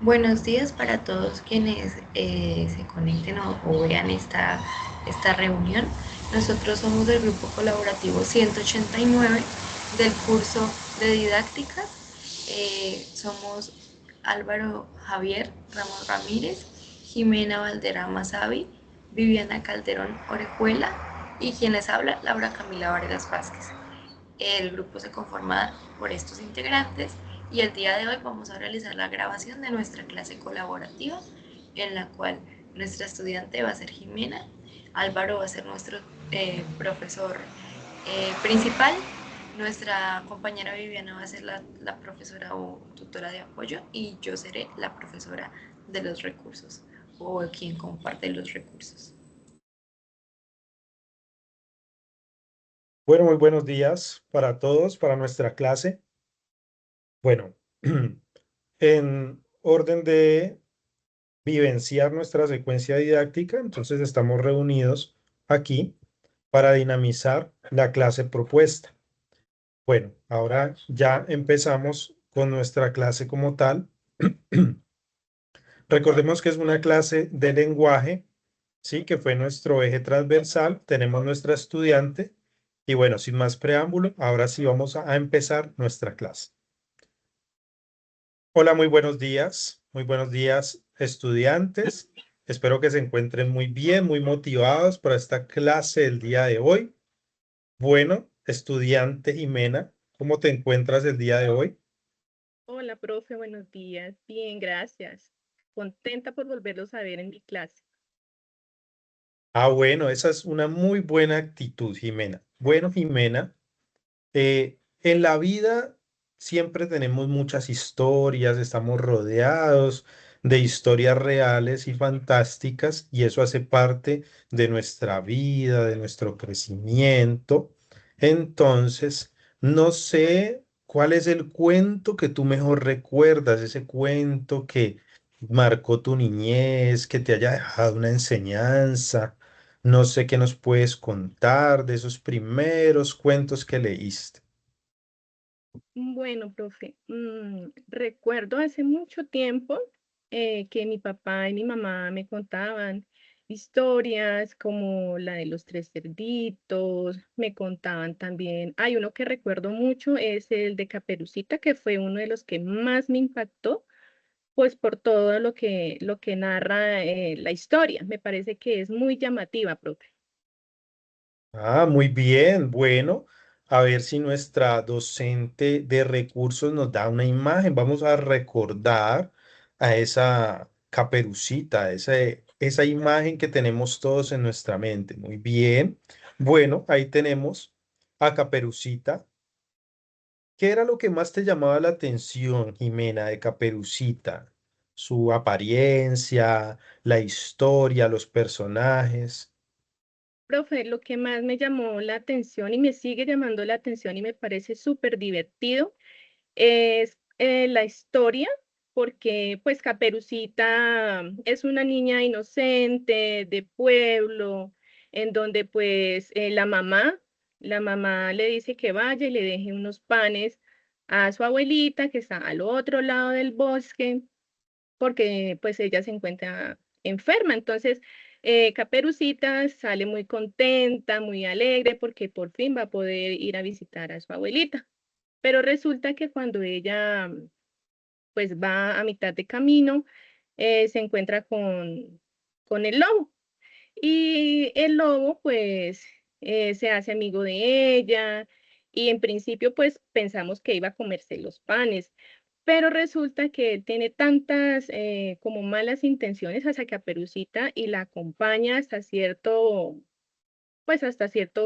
Buenos días para todos quienes se conecten o vean esta reunión. Nosotros somos del grupo colaborativo 189 del curso de didácticas. Somos Álvaro Javier Ramos Ramírez, Jimena Valderrama Savi, Viviana Calderón Orejuela y quien les habla, Laura Camila Vargas Vázquez. El grupo se conforma por estos integrantes y el día de hoy vamos a realizar la grabación de nuestra clase colaborativa en la cual nuestra estudiante va a ser Jimena, Álvaro va a ser nuestro profesor principal, nuestra compañera Viviana va a ser la profesora o tutora de apoyo y yo seré la profesora de los recursos o quien comparte los recursos. Bueno, muy buenos días para todos, para nuestra clase. Bueno, en orden de vivenciar nuestra secuencia didáctica, entonces estamos reunidos aquí para dinamizar la clase propuesta. Bueno, ahora ya empezamos con nuestra clase como tal. Recordemos que es una clase de lenguaje, ¿sí? Que fue nuestro eje transversal. Tenemos nuestra estudiante. Y bueno, sin más preámbulo, ahora sí vamos a empezar nuestra clase. Hola, muy buenos días, estudiantes. Espero que se encuentren muy bien, muy motivados para esta clase del día de hoy. Bueno, estudiante Jimena, ¿cómo te encuentras el día de hoy? Hola, profe, buenos días. Bien, gracias. Contenta por volverlos a ver en mi clase. Ah, bueno, esa es una muy buena actitud, Jimena. Bueno, Jimena, en la vida siempre tenemos muchas historias, estamos rodeados de historias reales y fantásticas y eso hace parte de nuestra vida, de nuestro crecimiento. Entonces, no sé cuál es el cuento que tú mejor recuerdas, ese cuento que marcó tu niñez, que te haya dejado una enseñanza. No sé qué nos puedes contar de esos primeros cuentos que leíste. Bueno, profe, recuerdo hace mucho tiempo que mi papá y mi mamá me contaban historias como la de los tres cerditos, me contaban también, hay uno que recuerdo mucho, es el de Caperucita, que fue uno de los que más me impactó, pues por todo lo que narra la historia. Me parece que es muy llamativa, profe. Ah, muy bien. Bueno, a ver si nuestra docente de recursos nos da una imagen. Vamos a recordar a esa caperucita, esa imagen que tenemos todos en nuestra mente. Muy bien. Bueno, ahí tenemos a Caperucita. ¿Qué era lo que más te llamaba la atención, Jimena, de Caperucita? Su apariencia, la historia, los personajes. Profe, lo que más me llamó la atención y me sigue llamando la atención y me parece súper divertido es la historia, porque pues Caperucita es una niña inocente de pueblo, en donde pues la mamá le dice que vaya y le deje unos panes a su abuelita que está al otro lado del bosque porque pues ella se encuentra enferma. Entonces, Caperucita sale muy contenta, muy alegre, porque por fin va a poder ir a visitar a su abuelita. Pero resulta que cuando ella pues va a mitad de camino, se encuentra con el lobo. Y el lobo pues se hace amigo de ella y en principio pues pensamos que iba a comerse los panes, pero resulta que él tiene tantas como malas intenciones hacia Caperucita y la acompaña hasta cierto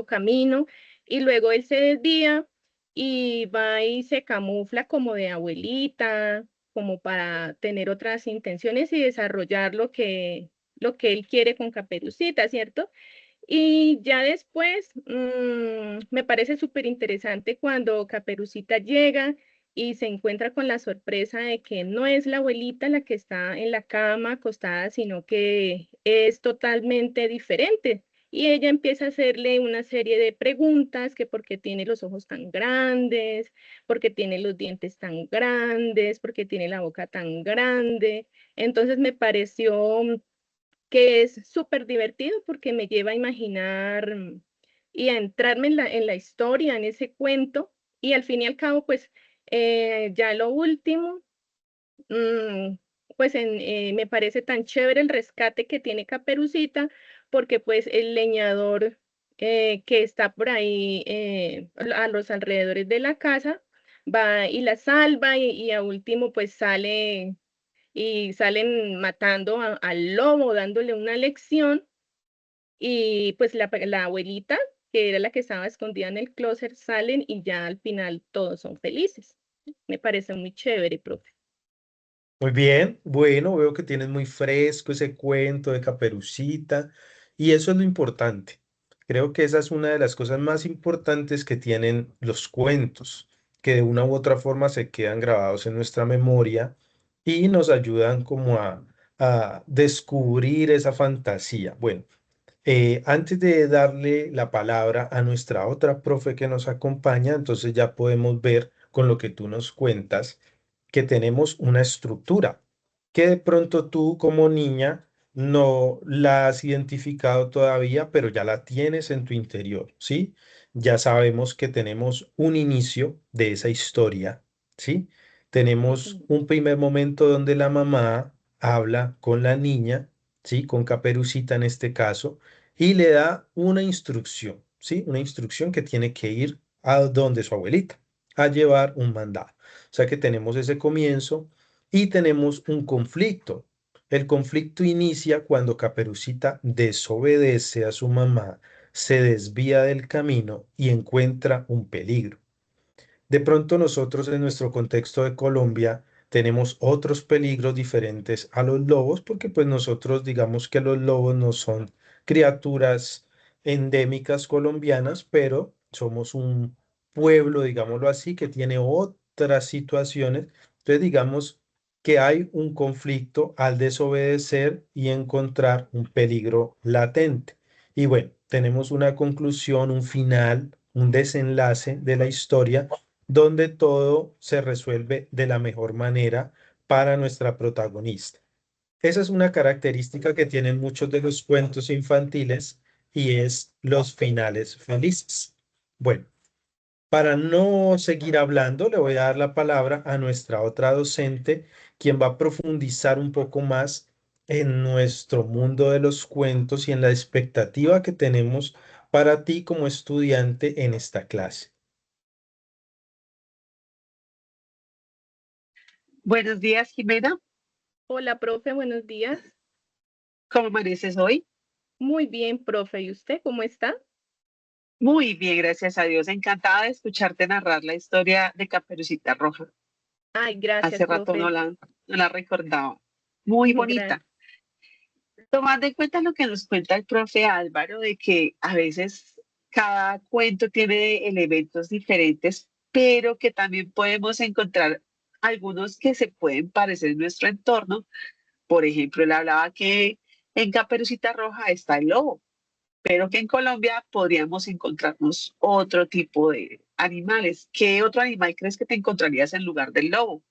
camino y luego él se desvía y va y se camufla como de abuelita, como para tener otras intenciones y desarrollar lo que él quiere con Caperucita, ¿cierto? Y ya después, me parece súper interesante cuando Caperucita llega y se encuentra con la sorpresa de que no es la abuelita la que está en la cama acostada, sino que es totalmente diferente. y ella empieza a hacerle una serie de preguntas, que por qué tiene los ojos tan grandes, por qué tiene los dientes tan grandes, por qué tiene la boca tan grande. Entonces me pareció que es súper divertido porque me lleva a imaginar y a entrarme en la historia, en ese cuento, y al fin y al cabo, pues ya lo último, mm, pues me parece tan chévere el rescate que tiene Caperucita, porque pues el leñador que está por ahí a los alrededores de la casa va y la salva y a último pues sale y salen matando al lobo, dándole una lección, y pues la abuelita, que era la que estaba escondida en el closet, salen y ya al final todos son felices. Me parece muy chévere, profe. Muy bien, bueno, veo que tienes muy fresco ese cuento de Caperucita y eso es lo importante. Creo que esa es una de las cosas más importantes que tienen los cuentos, que de una u otra forma se quedan grabados en nuestra memoria y nos ayudan como a descubrir esa fantasía. Bueno, antes de darle la palabra a nuestra otra profe que nos acompaña, entonces ya podemos ver con lo que tú nos cuentas que tenemos una estructura que de pronto tú como niña no la has identificado todavía, pero ya la tienes en tu interior, ¿sí? Ya sabemos que tenemos un inicio de esa historia, ¿sí? Sí, Tenemos señor. un primer momento donde la mamá habla con la niña, ¿sí? Con Caperucita en este caso, y le da una instrucción, ¿sí? Una instrucción que tiene que ir a donde su abuelita, a llevar un mandado. O sea que tenemos ese comienzo y tenemos un conflicto. El conflicto inicia cuando Caperucita desobedece a su mamá, se desvía del camino y encuentra un peligro. De pronto nosotros en nuestro contexto de Colombia tenemos otros peligros diferentes a los lobos porque pues nosotros digamos que los lobos no son criaturas endémicas colombianas, pero somos un pueblo, digámoslo así, que tiene otras situaciones. Entonces digamos que hay un conflicto al desobedecer y encontrar un peligro latente. Y bueno, tenemos una conclusión, un final, un desenlace de la historia donde todo se resuelve de la mejor manera para nuestra protagonista. Esa es una característica que tienen muchos de los cuentos infantiles y es los finales felices. Bueno, para no seguir hablando, le voy a dar la palabra a nuestra otra docente, quien va a profundizar un poco más en nuestro mundo de los cuentos y en la expectativa que tenemos para ti como estudiante en esta clase. Buenos días, Jimena. Hola, profe, buenos días. ¿Cómo amaneces hoy? Muy bien, profe. ¿Y usted cómo está? Muy bien, gracias a Dios. Encantada de escucharte narrar la historia de Caperucita Roja. Ay, gracias, Hace rato profe. no la recordaba. Muy Gracias. bonita. Tomando en cuenta lo que nos cuenta el profe Álvaro, de que a veces cada cuento tiene elementos diferentes, pero que también podemos encontrar algunos que se pueden parecer en nuestro entorno. Por ejemplo, él hablaba que en Caperucita Roja está el lobo, pero que en Colombia podríamos encontrarnos otro tipo de animales. ¿Qué otro animal crees que te encontrarías en lugar del lobo?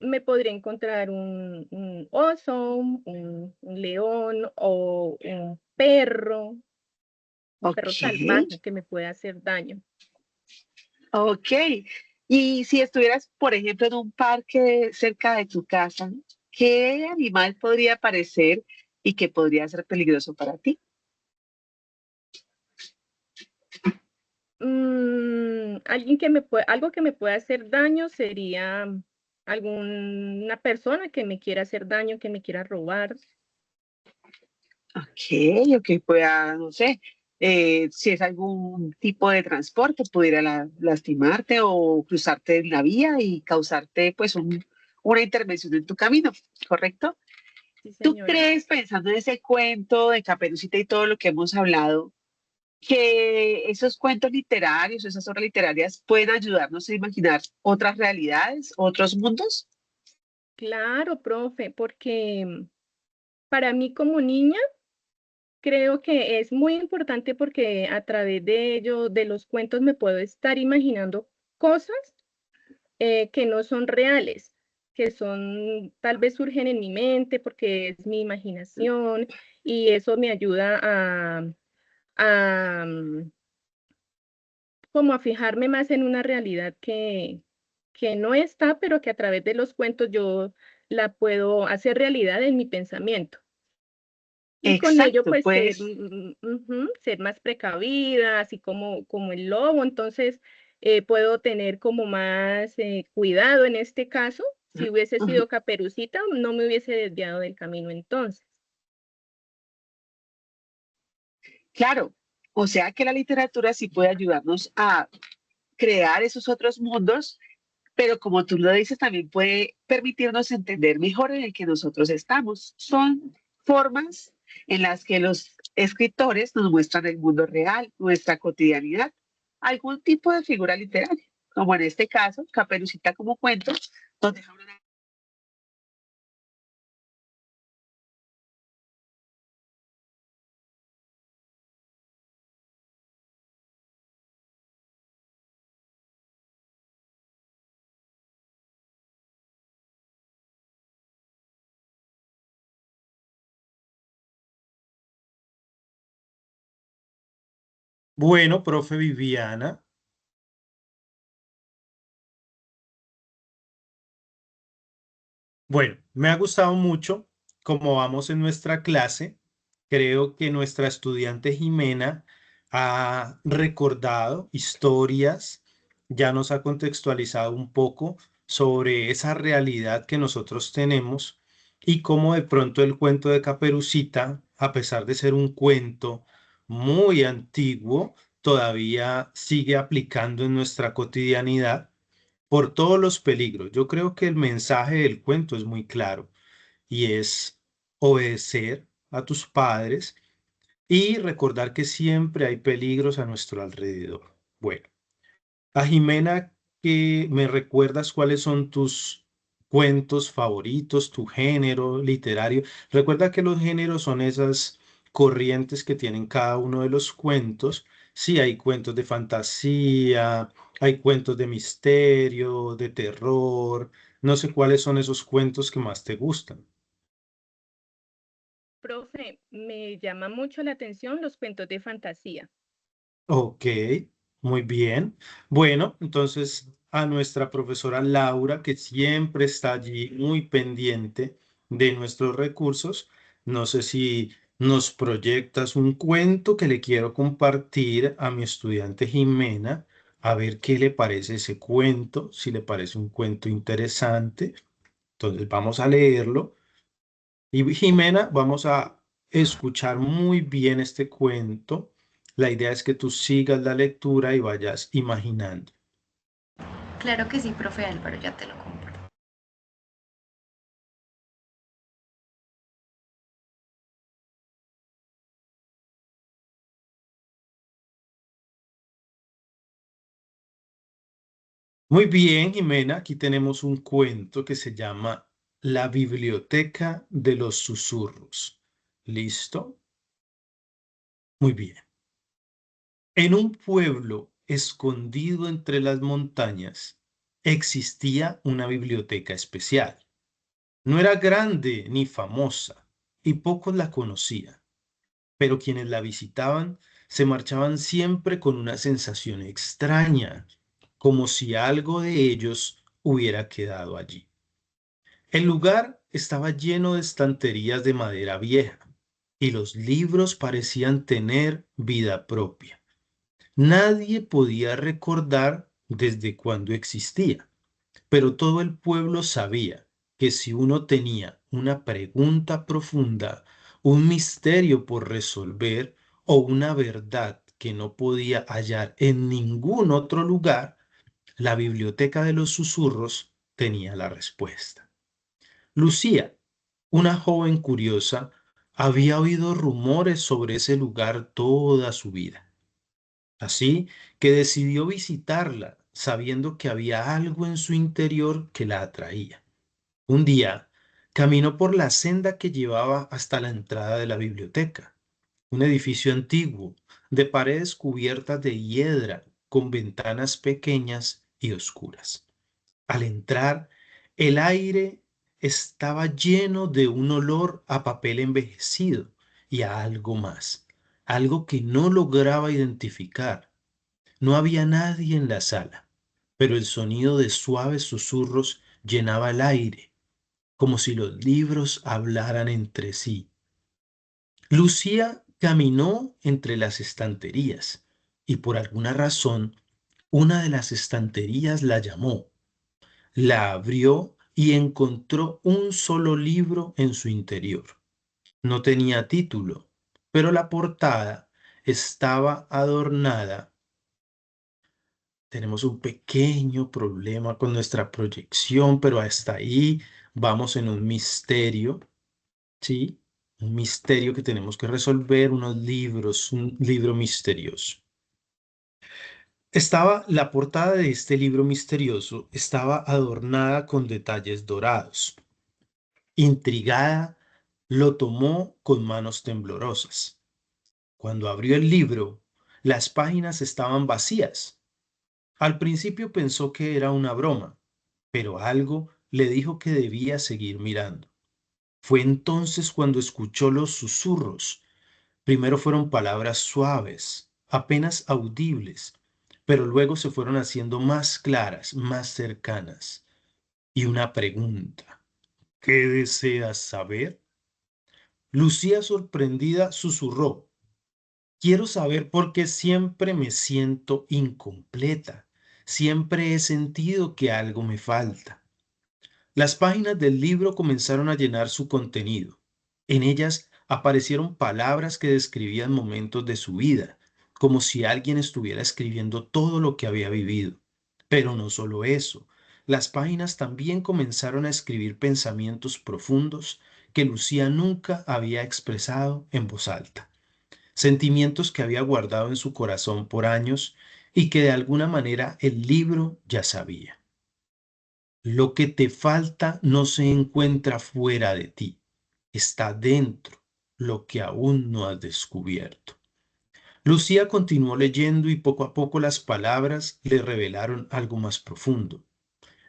Me podría encontrar un oso, un león o un perro Ok, salvaje que me pueda hacer daño. ok. Y si estuvieras, por ejemplo, en un parque cerca de tu casa, ¿qué animal podría aparecer y que podría ser peligroso para ti? Algo que me pueda hacer daño sería alguna persona que me quiera hacer daño, que me quiera robar. Ok, ok, pueda, no sé, si es algún tipo de transporte, pudiera lastimarte o cruzarte en la vía y causarte pues una intervención en tu camino, ¿correcto? Sí, ¿Tú señora. crees, pensando en ese cuento de Caperucita y todo lo que hemos hablado, que esos cuentos literarios, esas obras literarias pueden ayudarnos a imaginar otras realidades, otros mundos? Claro, profe, porque para mí como niña, creo que es muy importante porque a través de ello, de los cuentos, me puedo estar imaginando cosas que no son reales, que son, tal vez surgen en mi mente porque es mi imaginación y eso me ayuda a, como a fijarme más en una realidad que no está, pero que a través de los cuentos yo la puedo hacer realidad en mi pensamiento. Y con ello, Exacto, pues, pues ser más precavida, así como el lobo. Entonces, puedo tener como más cuidado en este caso. Si hubiese sido Caperucita, no me hubiese desviado del camino entonces. claro, o sea que la literatura sí puede ayudarnos a crear esos otros mundos, pero como tú lo dices, también puede permitirnos entender mejor en el que nosotros estamos. Son formas en las que los escritores nos muestran el mundo real, nuestra cotidianidad, algún tipo de figura literaria, como en este caso, Caperucita como cuento, nos deja una. Bueno, profe Viviana. Bueno, me ha gustado mucho cómo vamos en nuestra clase. Creo que nuestra estudiante Jimena ha recordado historias, ya nos ha contextualizado un poco sobre esa realidad que nosotros tenemos y cómo de pronto el cuento de Caperucita, a pesar de ser un cuento muy antiguo, todavía sigue aplicando en nuestra cotidianidad por todos los peligros. Yo creo que el mensaje del cuento es muy claro y es obedecer a tus padres y recordar que siempre hay peligros a nuestro alrededor. Bueno, a Jimena, que me recuerdas cuáles son tus cuentos favoritos, tu género literario. Recuerda que los géneros son esas corrientes que tienen cada uno de los cuentos. Sí, hay cuentos de fantasía, hay cuentos de misterio, de terror. No sé cuáles son esos cuentos que más te gustan. Profe, me llama mucho la atención los cuentos de fantasía. Ok, muy bien. Bueno, entonces a nuestra profesora Laura, que siempre está allí muy pendiente de nuestros recursos, no sé si nos proyectas un cuento que le quiero compartir a mi estudiante Jimena, a ver qué le parece ese cuento, si le parece un cuento interesante. Entonces vamos a leerlo. Y Jimena, vamos a escuchar muy bien este cuento. La idea es que tú sigas la lectura y vayas imaginando. Claro que sí, profe Álvaro, ya te lo comparto. Muy bien, Jimena, aquí tenemos un cuento que se llama La Biblioteca de los Susurros. ¿Listo? Muy bien. En un pueblo escondido entre las montañas existía una biblioteca especial. No era grande ni famosa y pocos la conocían, pero quienes la visitaban se marchaban siempre con una sensación extraña, como si algo de ellos hubiera quedado allí. El lugar estaba lleno de estanterías de madera vieja y los libros parecían tener vida propia. Nadie podía recordar desde cuándo existía, pero todo el pueblo sabía que si uno tenía una pregunta profunda, un misterio por resolver o una verdad que no podía hallar en ningún otro lugar, la biblioteca de los susurros tenía la respuesta. Lucía, una joven curiosa, había oído rumores sobre ese lugar toda su vida. Así que decidió visitarla, sabiendo que había algo en su interior que la atraía. Un día caminó por la senda que llevaba hasta la entrada de la biblioteca. un edificio antiguo, de paredes cubiertas de hiedra, con ventanas pequeñas y oscuras. Al entrar, el aire estaba lleno de un olor a papel envejecido y a algo más, algo que no lograba identificar. No había nadie en la sala, pero el sonido de suaves susurros llenaba el aire, como si los libros hablaran entre sí. Lucía caminó entre las estanterías y por alguna razón una de las estanterías la llamó. La abrió y encontró un solo libro en su interior. No tenía título, pero la portada estaba adornada. Tenemos un pequeño problema con nuestra proyección, pero hasta ahí vamos en un misterio, ¿sí? Un misterio que tenemos que resolver, unos libros, un libro misterioso. La portada de este libro misterioso estaba adornada con detalles dorados. Intrigada, lo tomó con manos temblorosas. Cuando abrió el libro, las páginas estaban vacías. Al principio pensó que era una broma, pero algo le dijo que debía seguir mirando. Fue entonces cuando escuchó los susurros. Primero fueron palabras suaves, apenas audibles, pero luego se fueron haciendo más claras, más cercanas. Y una pregunta: ¿qué deseas saber? Lucía, sorprendida, susurró: quiero saber por qué siempre me siento incompleta. Siempre he sentido que algo me falta. Las páginas del libro comenzaron a llenar su contenido. En ellas aparecieron palabras que describían momentos de su vida, como si alguien estuviera escribiendo todo lo que había vivido. Pero no solo eso, las páginas también comenzaron a escribir pensamientos profundos que Lucía nunca había expresado en voz alta, sentimientos que había guardado en su corazón por años y que de alguna manera el libro ya sabía. Lo que te falta no se encuentra fuera de ti, está dentro, lo que aún no has descubierto. Lucía continuó leyendo y poco a poco las palabras le revelaron algo más profundo,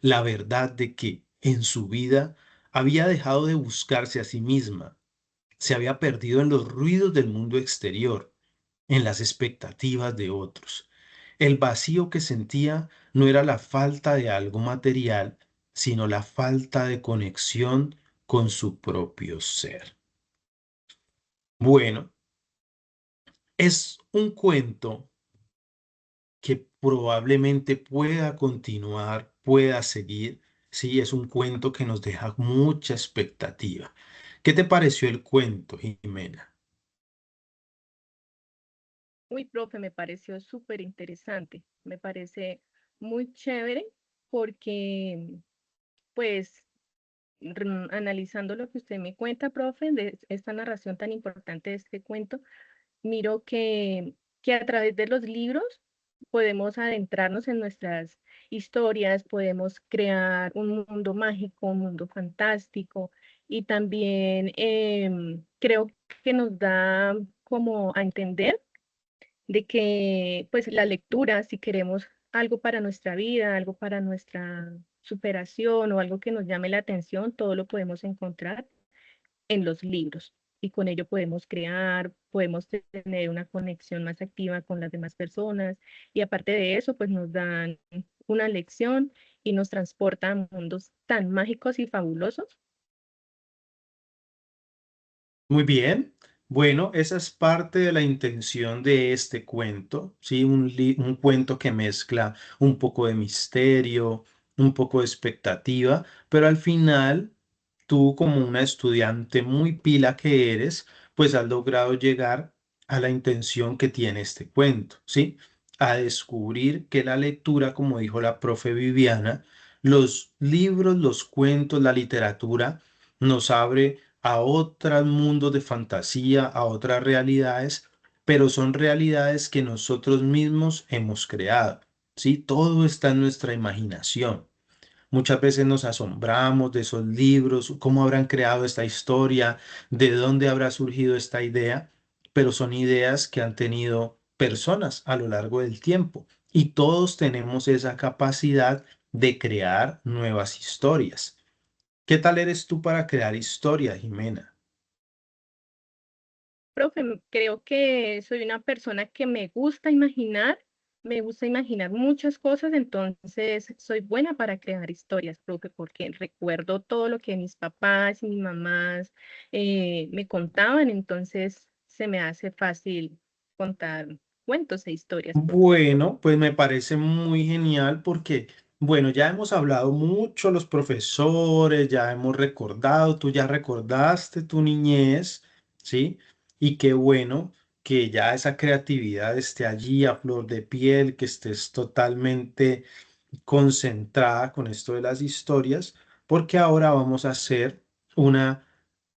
la verdad de que en su vida había dejado de buscarse a sí misma, se había perdido en los ruidos del mundo exterior, en las expectativas de otros. El vacío que sentía no era la falta de algo material, sino la falta de conexión con su propio ser. Bueno, es un cuento que probablemente pueda continuar, pueda seguir. Sí, es un cuento que nos deja mucha expectativa. ¿Qué te pareció el cuento, Jimena? Uy, profe, me pareció súper interesante. Me parece muy chévere porque, pues, analizando lo que usted me cuenta, profe, de esta narración tan importante de este cuento, miro que a través de los libros podemos adentrarnos en nuestras historias, podemos crear un mundo mágico, un mundo fantástico y también creo que nos da como a entender de que pues la lectura, si queremos algo para nuestra vida, algo para nuestra superación o algo que nos llame la atención, todo lo podemos encontrar en los libros y con ello podemos crear, podemos tener una conexión más activa con las demás personas y aparte de eso, pues nos dan una lección y nos transportan a mundos tan mágicos y fabulosos. Muy bien. Bueno, esa es parte de la intención de este cuento, ¿sí? Un cuento que mezcla un poco de misterio, un poco de expectativa, pero al final, tú como una estudiante muy pila que eres, pues has logrado llegar a la intención que tiene este cuento, ¿sí? A descubrir que la lectura, como dijo la profe Viviana, los libros, los cuentos, la literatura, nos abre a otros mundos de fantasía, a otras realidades, pero son realidades que nosotros mismos hemos creado, ¿sí? Todo está en nuestra imaginación. Muchas veces nos asombramos de esos libros, cómo habrán creado esta historia, de dónde habrá surgido esta idea, pero son ideas que han tenido personas a lo largo del tiempo y todos tenemos esa capacidad de crear nuevas historias. ¿Qué tal eres tú para crear historias, Jimena? Profe, creo que soy una persona que me gusta imaginar muchas cosas, entonces soy buena para crear historias, profe, porque recuerdo todo lo que mis papás y mis mamás me contaban, entonces se me hace fácil contar cuentos e historias, profe. Bueno, pues me parece muy genial porque, bueno, ya hemos hablado mucho los profesores, ya hemos recordado, tú ya recordaste tu niñez, ¿sí? Y qué bueno que ya esa creatividad esté allí a flor de piel, que estés totalmente concentrada con esto de las historias, porque ahora vamos a hacer una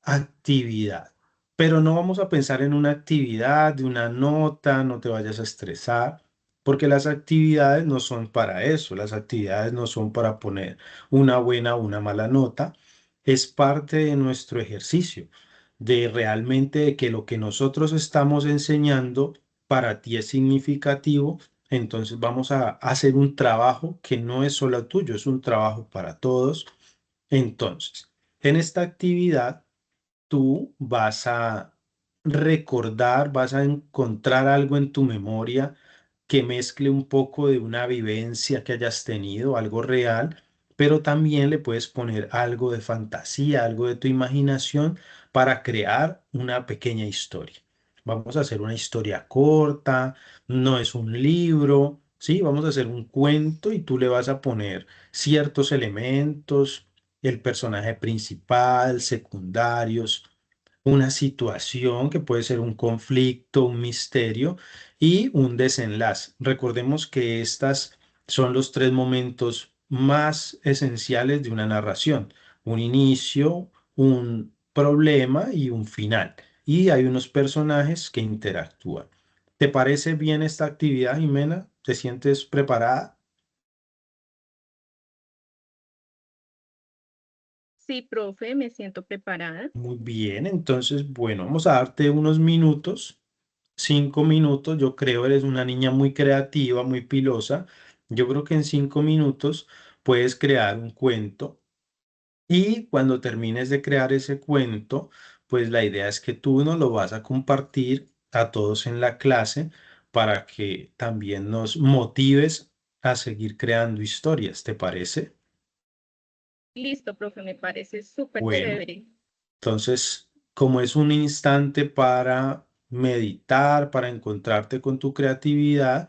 actividad. Pero no vamos a pensar en una actividad de una nota, no te vayas a estresar, porque las actividades no son para eso, las actividades no son para poner una buena o una mala nota, es parte de nuestro ejercicio, de realmente de que lo que nosotros estamos enseñando para ti es significativo. Entonces vamos a hacer un trabajo que no es solo tuyo, es un trabajo para todos. Entonces, en esta actividad, tú vas a recordar, vas a encontrar algo en tu memoria que mezcle un poco de una vivencia que hayas tenido, algo real, pero también le puedes poner algo de fantasía, algo de tu imaginación para crear una pequeña historia. Vamos a hacer una historia corta, no es un libro, ¿sí? Vamos a hacer un cuento y tú le vas a poner ciertos elementos, el personaje principal, secundarios, una situación que puede ser un conflicto, un misterio y un desenlace. Recordemos que estas son los tres momentos más esenciales de una narración: un inicio, un problema y un final. Y hay unos personajes que interactúan. ¿Te parece bien esta actividad, Jimena? ¿Te sientes preparada? Sí, profe, me siento preparada. Muy bien, entonces, bueno, vamos a darte unos minutos, 5 minutos. Yo creo eres una niña muy creativa, muy pilosa. Yo creo que en 5 minutos puedes crear un cuento y cuando termines de crear ese cuento, pues la idea es que tú nos lo vas a compartir a todos en la clase para que también nos motives a seguir creando historias, ¿te parece? Listo, profe, me parece súper Bueno. chévere. Entonces, como es un instante para meditar, para encontrarte con tu creatividad,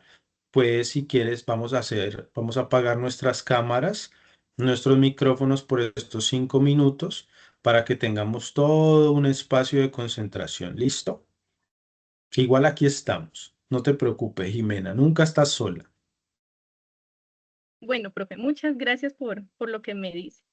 pues si quieres vamos a apagar nuestras cámaras, nuestros micrófonos por estos 5 minutos para que tengamos todo un espacio de concentración. ¿Listo? Igual aquí estamos. No te preocupes, Jimena, nunca estás sola. Bueno, profe, muchas gracias por lo que me dice.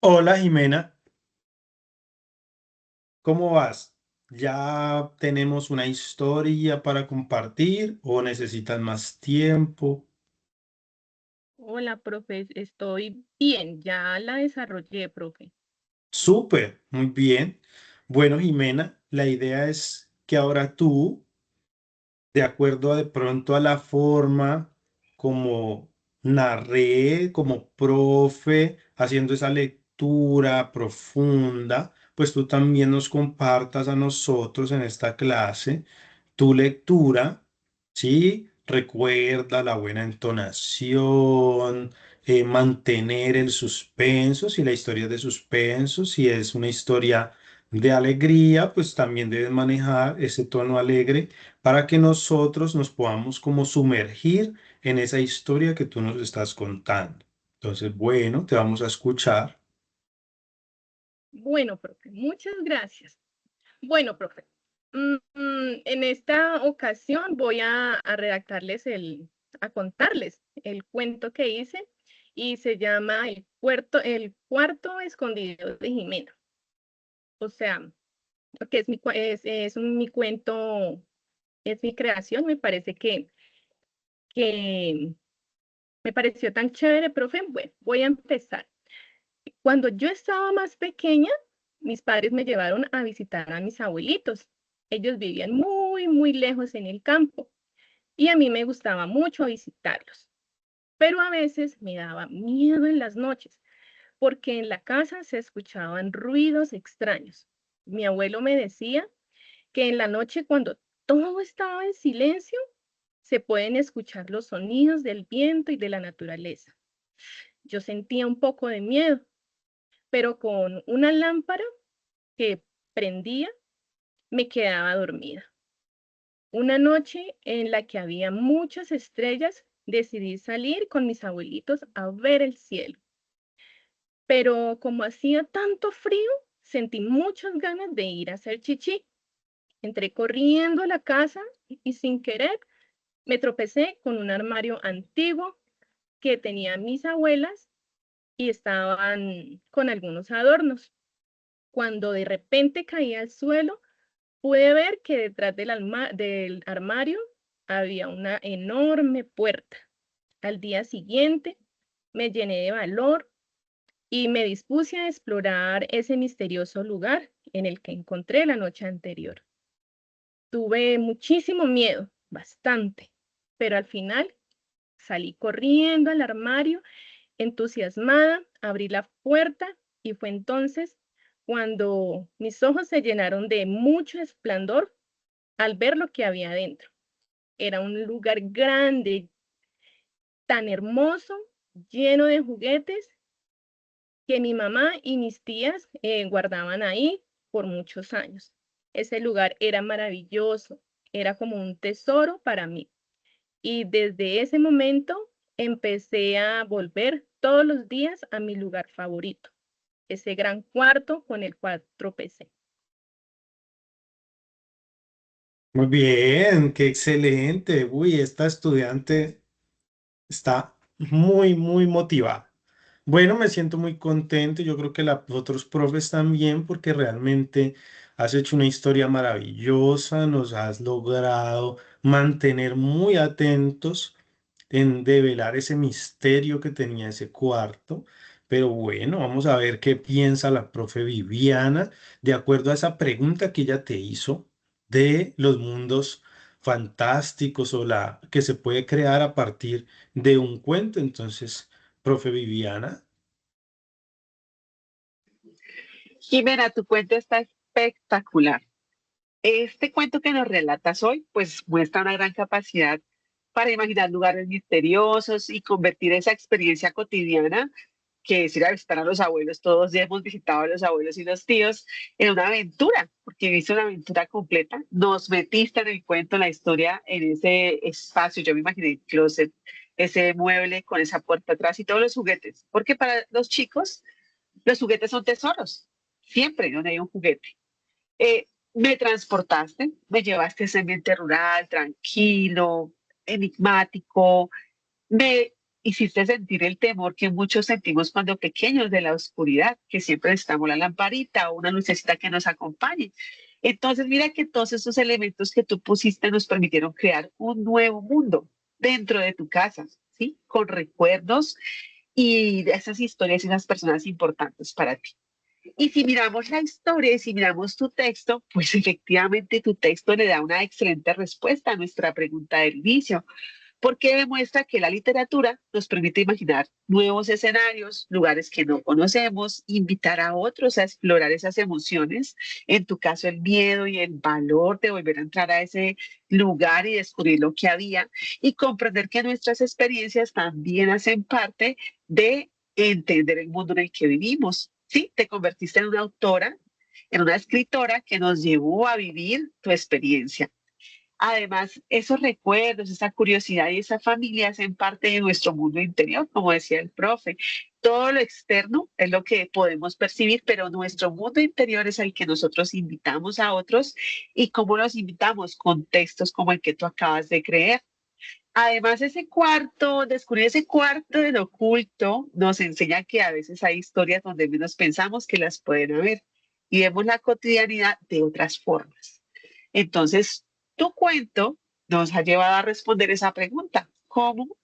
Hola Jimena, ¿cómo vas? ¿Ya tenemos una historia para compartir o necesitas más tiempo? Hola, profe, estoy bien, ya la desarrollé, profe. Súper, muy bien. Bueno, Jimena, la idea es que ahora tú, de acuerdo a de pronto a la forma como narré, como profe, haciendo esa lectura profunda, pues tú también nos compartas a nosotros en esta clase tu lectura, ¿sí? Recuerda la buena entonación, mantener el suspenso, si la historia es de suspenso, si es una historia de alegría, pues también debes manejar ese tono alegre para que nosotros nos podamos como sumergir en esa historia que tú nos estás contando. Entonces, bueno, te vamos a escuchar. Bueno, profe, muchas gracias. Bueno, profe, en esta ocasión voy a redactarles a contarles el cuento que hice y se llama el cuarto escondido de Jimena. O sea, que es mi cuento, es mi creación, me parece que me pareció tan chévere, profe. Bueno, voy a empezar. Cuando yo estaba más pequeña, mis padres me llevaron a visitar a mis abuelitos. Ellos vivían muy, muy lejos en el campo y a mí me gustaba mucho visitarlos. Pero a veces me daba miedo en las noches porque en la casa se escuchaban ruidos extraños. Mi abuelo me decía que en la noche cuando todo estaba en silencio, se pueden escuchar los sonidos del viento y de la naturaleza. Yo sentía un poco de miedo, pero con una lámpara que prendía, me quedaba dormida. Una noche en la que había muchas estrellas, decidí salir con mis abuelitos a ver el cielo. Pero como hacía tanto frío, sentí muchas ganas de ir a hacer chichi. Entré corriendo a la casa y sin querer me tropecé con un armario antiguo que tenían mis abuelas y estaban con algunos adornos. Cuando de repente caí al suelo, pude ver que detrás del armario había una enorme puerta. Al día siguiente me llené de valor y me dispuse a explorar ese misterioso lugar en el que encontré la noche anterior. Tuve muchísimo miedo, bastante, pero al final salí corriendo al armario, entusiasmada, abrí la puerta y fue entonces cuando mis ojos se llenaron de mucho esplendor al ver lo que había dentro. Era un lugar grande, tan hermoso, lleno de juguetes que mi mamá y mis tías guardaban ahí por muchos años. Ese lugar era maravilloso, era como un tesoro para mí. Y desde ese momento empecé a volver todos los días a mi lugar favorito, ese gran cuarto con el cual tropecé. Muy bien, qué excelente. Uy, esta estudiante está muy, muy motivada. Bueno, me siento muy contento. Yo creo que los otros profes también, porque realmente has hecho una historia maravillosa, nos has logrado mantener muy atentos en develar ese misterio que tenía ese cuarto. Pero bueno, vamos a ver qué piensa la profe Viviana de acuerdo a esa pregunta que ella te hizo de los mundos fantásticos o la que se puede crear a partir de un cuento. Entonces, profe Viviana. Jimena, tu cuento está espectacular. Este cuento que nos relatas hoy, pues muestra una gran capacidad para imaginar lugares misteriosos y convertir esa experiencia cotidiana, que es ir a visitar a los abuelos, todos ya hemos visitado a los abuelos y los tíos, en una aventura, porque viste una aventura completa. Nos metiste en el cuento, en la historia, en ese espacio. Yo me imaginé el closet, ese mueble con esa puerta atrás y todos los juguetes, porque para los chicos los juguetes son tesoros, siempre donde hay un juguete. Me transportaste, me llevaste a ese ambiente rural, tranquilo, enigmático, me hiciste sentir el temor que muchos sentimos cuando pequeños de la oscuridad, que siempre necesitamos la lamparita o una lucecita que nos acompañe. Entonces, mira que todos esos elementos que tú pusiste nos permitieron crear un nuevo mundo dentro de tu casa, ¿sí? Con recuerdos y de esas historias y esas personas importantes para ti. Y si miramos la historia y si miramos tu texto, pues efectivamente tu texto le da una excelente respuesta a nuestra pregunta del inicio, porque demuestra que la literatura nos permite imaginar nuevos escenarios, lugares que no conocemos, invitar a otros a explorar esas emociones, en tu caso el miedo y el valor de volver a entrar a ese lugar y descubrir lo que había y comprender que nuestras experiencias también hacen parte de entender el mundo en el que vivimos. Sí, te convertiste en una autora, en una escritora que nos llevó a vivir tu experiencia. Además, esos recuerdos, esa curiosidad y esa familia hacen parte de nuestro mundo interior, como decía el profe. Todo lo externo es lo que podemos percibir, pero nuestro mundo interior es el que nosotros invitamos a otros y cómo los invitamos con textos como el que tú acabas de creer. Además, ese cuarto, descubrir ese cuarto del oculto nos enseña que a veces hay historias donde menos pensamos que las pueden haber y vemos la cotidianidad de otras formas. Entonces, tu cuento nos ha llevado a responder esa pregunta, ¿cómo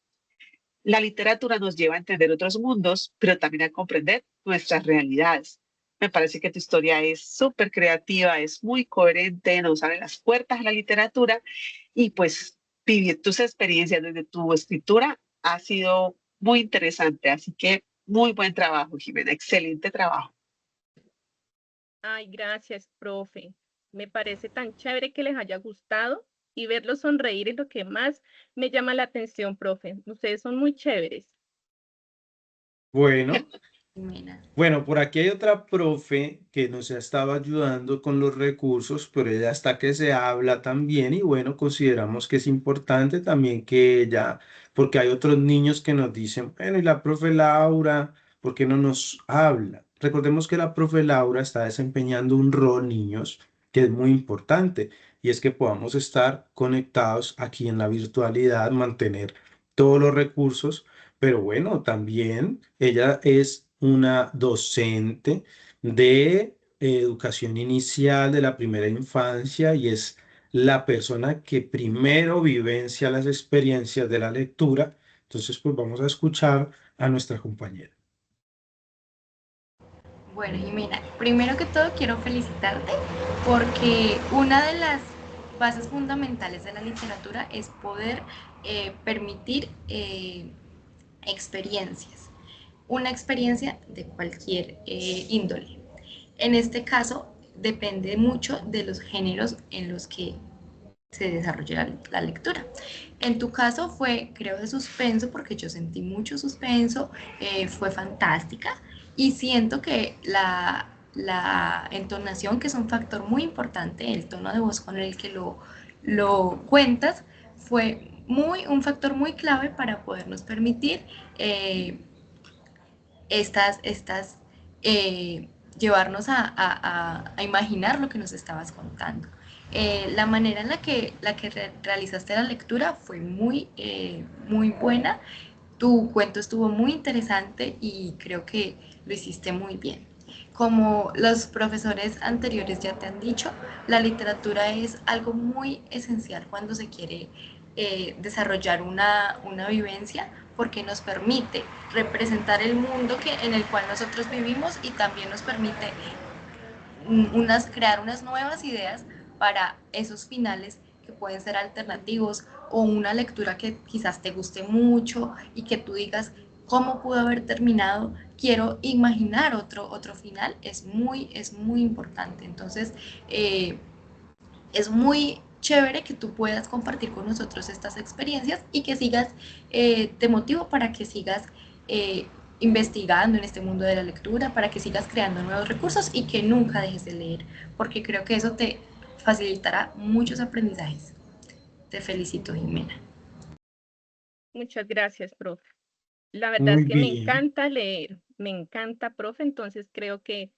la literatura nos lleva a entender otros mundos, pero también a comprender nuestras realidades? Me parece que tu historia es súper creativa, es muy coherente, nos abre las puertas a la literatura y pues vivir tus experiencias desde tu escritura ha sido muy interesante. Así que muy buen trabajo, Jimena, excelente trabajo. Ay, gracias, profe. Me parece tan chévere que les haya gustado y verlos sonreír es lo que más me llama la atención, profe. Ustedes son muy chéveres. Bueno, Jimena. bueno, por aquí hay otra profe que nos ha estado ayudando con los recursos, pero ella hasta que se habla también y bueno, consideramos que es importante también que ella, porque hay otros niños que nos dicen, bueno, y la profe Laura, ¿por qué no nos habla? Recordemos que la profe Laura está desempeñando un rol, niños, que es muy importante y es que podamos estar conectados aquí en la virtualidad, mantener todos los recursos, pero bueno, también ella es una docente de educación inicial de la primera infancia y es la persona que primero vivencia las experiencias de la lectura. Entonces, pues vamos a escuchar a nuestra compañera. Bueno, Jimena, primero que todo quiero felicitarte porque una de las bases fundamentales de la literatura es poder permitir experiencias, una experiencia de cualquier índole. En este caso, depende mucho de los géneros en los que se desarrolla la lectura. En tu caso fue, creo, de suspenso, porque yo sentí mucho suspenso, fue fantástica y siento que la entonación, que es un factor muy importante, el tono de voz con el que lo cuentas, fue un factor muy clave para podernos permitir eh, estas llevarnos a imaginar lo que nos estabas contando. La manera en la que realizaste la lectura fue muy buena. Tu cuento estuvo muy interesante y creo que lo hiciste muy bien. Como los profesores anteriores ya te han dicho, la literatura es algo muy esencial cuando se quiere desarrollar una vivencia, porque nos permite representar el mundo en el cual nosotros vivimos y también nos permite crear unas nuevas ideas para esos finales que pueden ser alternativos, o una lectura que quizás te guste mucho y que tú digas cómo pudo haber terminado, quiero imaginar otro final, es muy importante. Entonces, es muy chévere que tú puedas compartir con nosotros estas experiencias y que sigas, te motivo para que sigas eh, investigando en este mundo de la lectura, para que sigas creando nuevos recursos y que nunca dejes de leer, porque creo que eso te facilitará muchos aprendizajes. Te felicito, Jimena. Muchas gracias, profe. La verdad es Muy que me bien. encanta leer, me encanta, profe, entonces creo que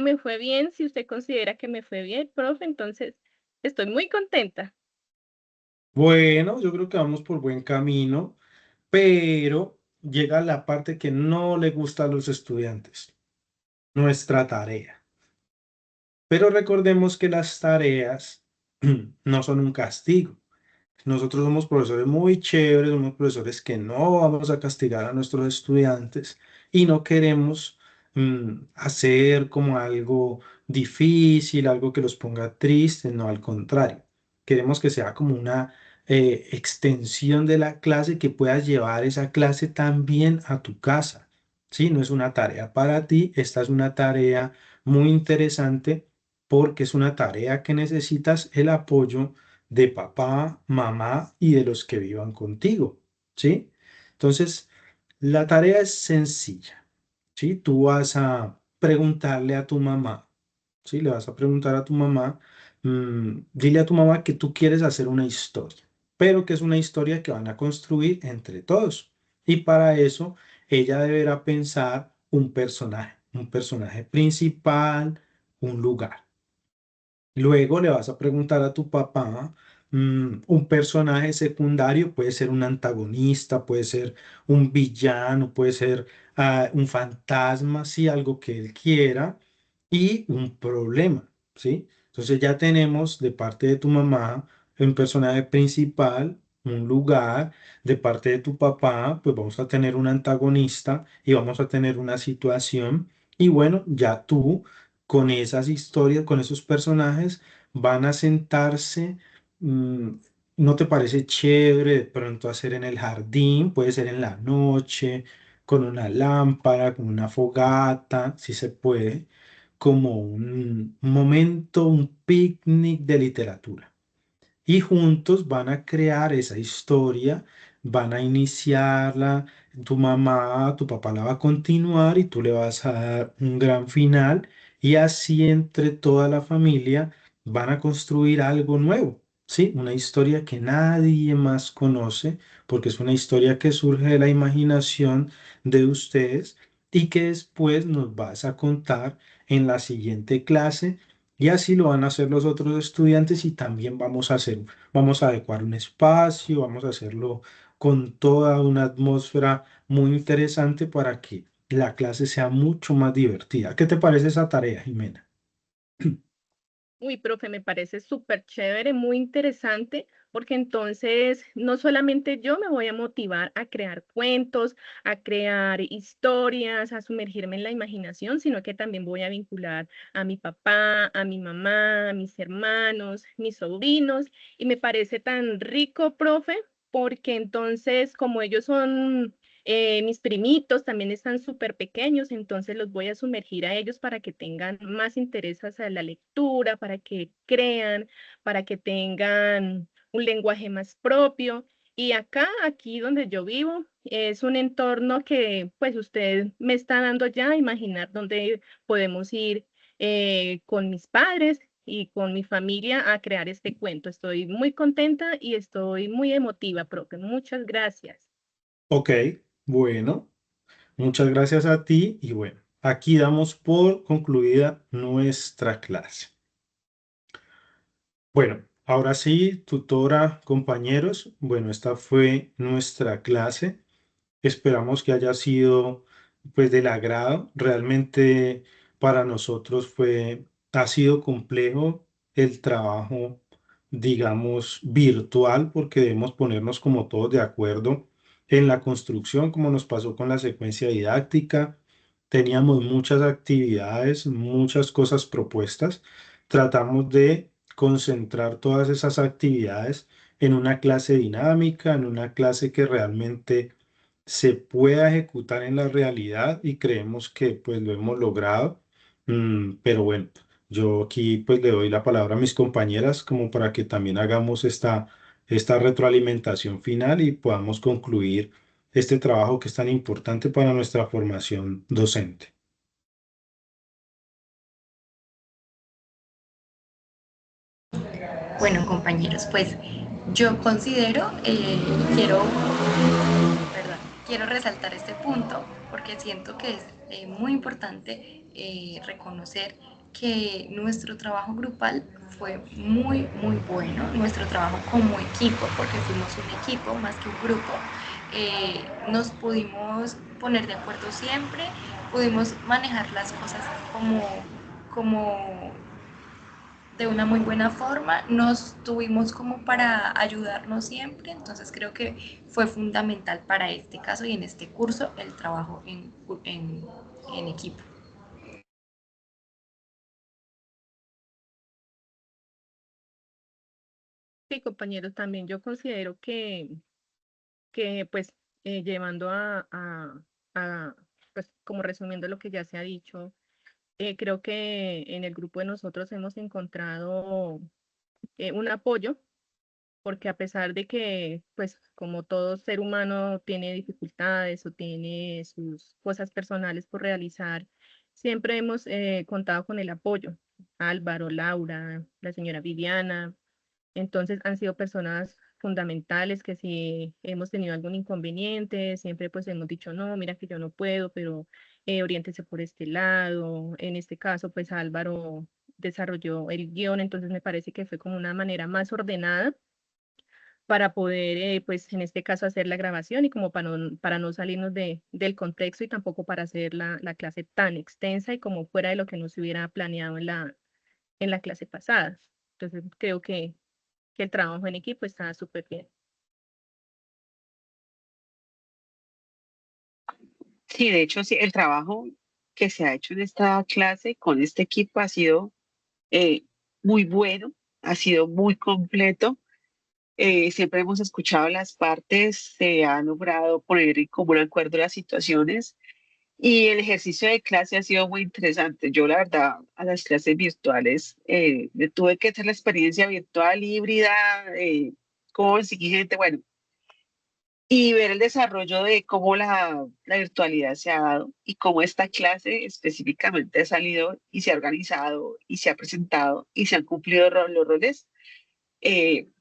me fue bien. Si usted considera que me fue bien, profe, entonces estoy muy contenta. Bueno, yo creo que vamos por buen camino, pero llega la parte que no le gusta a los estudiantes, nuestra tarea. Pero recordemos que las tareas no son un castigo. Nosotros somos profesores muy chéveres, somos profesores que no vamos a castigar a nuestros estudiantes y no queremos hacer como algo difícil, algo que los ponga tristes, no, al contrario. Queremos que sea como una extensión de la clase, que puedas llevar esa clase también a tu casa. ¿Sí? No es una tarea para ti, esta es una tarea muy interesante porque es una tarea que necesitas el apoyo de papá, mamá y de los que vivan contigo, ¿sí? Entonces, la tarea es sencilla, ¿sí? Tú vas a preguntarle a tu mamá, ¿sí? Le vas a preguntar a tu mamá, dile a tu mamá que tú quieres hacer una historia, pero que es una historia que van a construir entre todos. Y para eso, ella deberá pensar un personaje principal, un lugar. Luego le vas a preguntar a tu papá, un personaje secundario, puede ser un antagonista, puede ser un villano, puede ser un fantasma, sí, algo que él quiera, y un problema, ¿sí? Entonces ya tenemos de parte de tu mamá un personaje principal, un lugar, de parte de tu papá, pues vamos a tener un antagonista y vamos a tener una situación, y bueno, ya tú con esas historias, con esos personajes, van a sentarse. mm, ¿No te parece chévere de pronto hacer en el jardín? Puede ser en la noche, con una lámpara, con una fogata, si se puede, como un momento, un picnic de literatura, y juntos van a crear esa historia, van a iniciarla, tu mamá, tu papá la va a continuar y tú le vas a dar un gran final, y así entre toda la familia van a construir algo nuevo, ¿sí? Una historia que nadie más conoce, porque es una historia que surge de la imaginación de ustedes y que después nos vas a contar en la siguiente clase, y así lo van a hacer los otros estudiantes, y también vamos a adecuar un espacio, vamos a hacerlo con toda una atmósfera muy interesante para que la clase sea mucho más divertida. ¿Qué te parece esa tarea, Jimena? Uy, profe, me parece súper chévere, muy interesante, porque entonces no solamente yo me voy a motivar a crear cuentos, a crear historias, a sumergirme en la imaginación, sino que también voy a vincular a mi papá, a mi mamá, a mis hermanos, mis sobrinos, y me parece tan rico, profe, porque entonces como ellos son mis primitos también están súper pequeños, entonces los voy a sumergir a ellos para que tengan más interés hacia la lectura, para que crean, para que tengan un lenguaje más propio. Y acá, aquí donde yo vivo, es un entorno que pues usted me está dando ya a imaginar dónde podemos ir con mis padres y con mi familia a crear este cuento. Estoy muy contenta y estoy muy emotiva, profe. Muchas gracias. Ok, bueno, muchas gracias a ti, y bueno, aquí damos por concluida nuestra clase. Bueno, ahora sí, tutora, compañeros, bueno, esta fue nuestra clase. Esperamos que haya sido pues del agrado. Realmente para nosotros ha sido complejo el trabajo, digamos, virtual, porque debemos ponernos como todos de acuerdo en la construcción, como nos pasó con la secuencia didáctica. Teníamos muchas actividades, muchas cosas propuestas. Tratamos de concentrar todas esas actividades en una clase dinámica, en una clase que realmente se pueda ejecutar en la realidad, y creemos que pues lo hemos logrado. Pero bueno, yo aquí pues le doy la palabra a mis compañeras como para que también hagamos esta retroalimentación final y podamos concluir este trabajo que es tan importante para nuestra formación docente. Bueno, compañeros, pues yo considero, perdón, quiero resaltar este punto porque siento que es muy importante reconocer que nuestro trabajo grupal fue muy, muy bueno, nuestro trabajo como equipo, porque fuimos un equipo más que un grupo. Nos pudimos poner de acuerdo siempre, pudimos manejar las cosas como de una muy buena forma, nos tuvimos como para ayudarnos siempre, entonces creo que fue fundamental para este caso y en este curso el trabajo en equipo. Sí, compañeros, también yo considero que pues llevando a, pues como resumiendo lo que ya se ha dicho, creo que en el grupo de nosotros hemos encontrado un apoyo, porque a pesar de que, pues como todo ser humano tiene dificultades o tiene sus cosas personales por realizar, siempre hemos contado con el apoyo. Álvaro, Laura, la señora Viviana, entonces han sido personas fundamentales que si hemos tenido algún inconveniente, siempre pues hemos dicho, no, mira que yo no puedo, pero oriéntese por este lado. En este caso, pues Álvaro desarrolló el guión, entonces me parece que fue como una manera más ordenada para poder, pues en este caso, hacer la grabación y como para no salirnos del contexto y tampoco para hacer la clase tan extensa y como fuera de lo que nos hubiera planeado en la clase pasada. Entonces creo que el trabajo en equipo está súper bien. Sí, de hecho, sí, el trabajo que se ha hecho en esta clase con este equipo ha sido eh, muy bueno, ha sido muy completo. Siempre hemos escuchado las partes, se ha logrado poner en común acuerdo las situaciones y el ejercicio de clase ha sido muy interesante. Yo, la verdad, a las clases virtuales tuve que hacer la experiencia virtual híbrida, cómo conseguí gente, bueno, y ver el desarrollo de cómo la virtualidad se ha dado y cómo esta clase específicamente ha salido y se ha organizado y se ha presentado y se han cumplido los roles,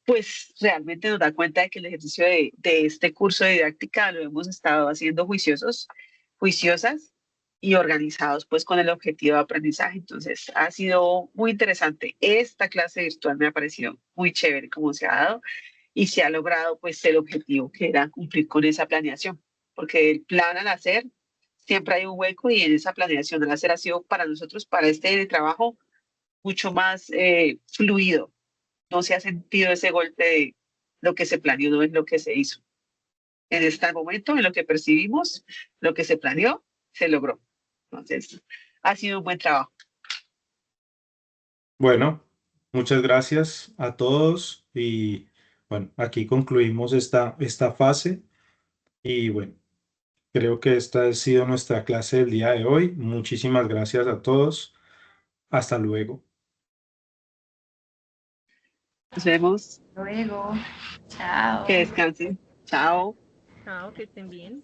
pues realmente nos da cuenta de que el ejercicio de este curso de didáctica lo hemos estado haciendo juiciosos, juiciosas y organizados pues con el objetivo de aprendizaje. Entonces ha sido muy interesante. Esta clase virtual me ha parecido muy chévere como se ha dado y se ha logrado pues el objetivo que era cumplir con esa planeación, porque el plan al hacer siempre hay un hueco y en esa planeación al hacer ha sido para nosotros, para este trabajo, mucho más fluido. No se ha sentido ese golpe de lo que se planeó no es lo que se hizo. En este momento, en lo que percibimos, lo que se planeó, se logró. Entonces, ha sido un buen trabajo. Bueno, muchas gracias a todos y bueno, aquí concluimos esta fase y bueno, creo que esta ha sido nuestra clase del día de hoy. Muchísimas gracias a todos. Hasta luego. Nos vemos. Luego, chao. Que descansen. Chao. Chao, que estén bien.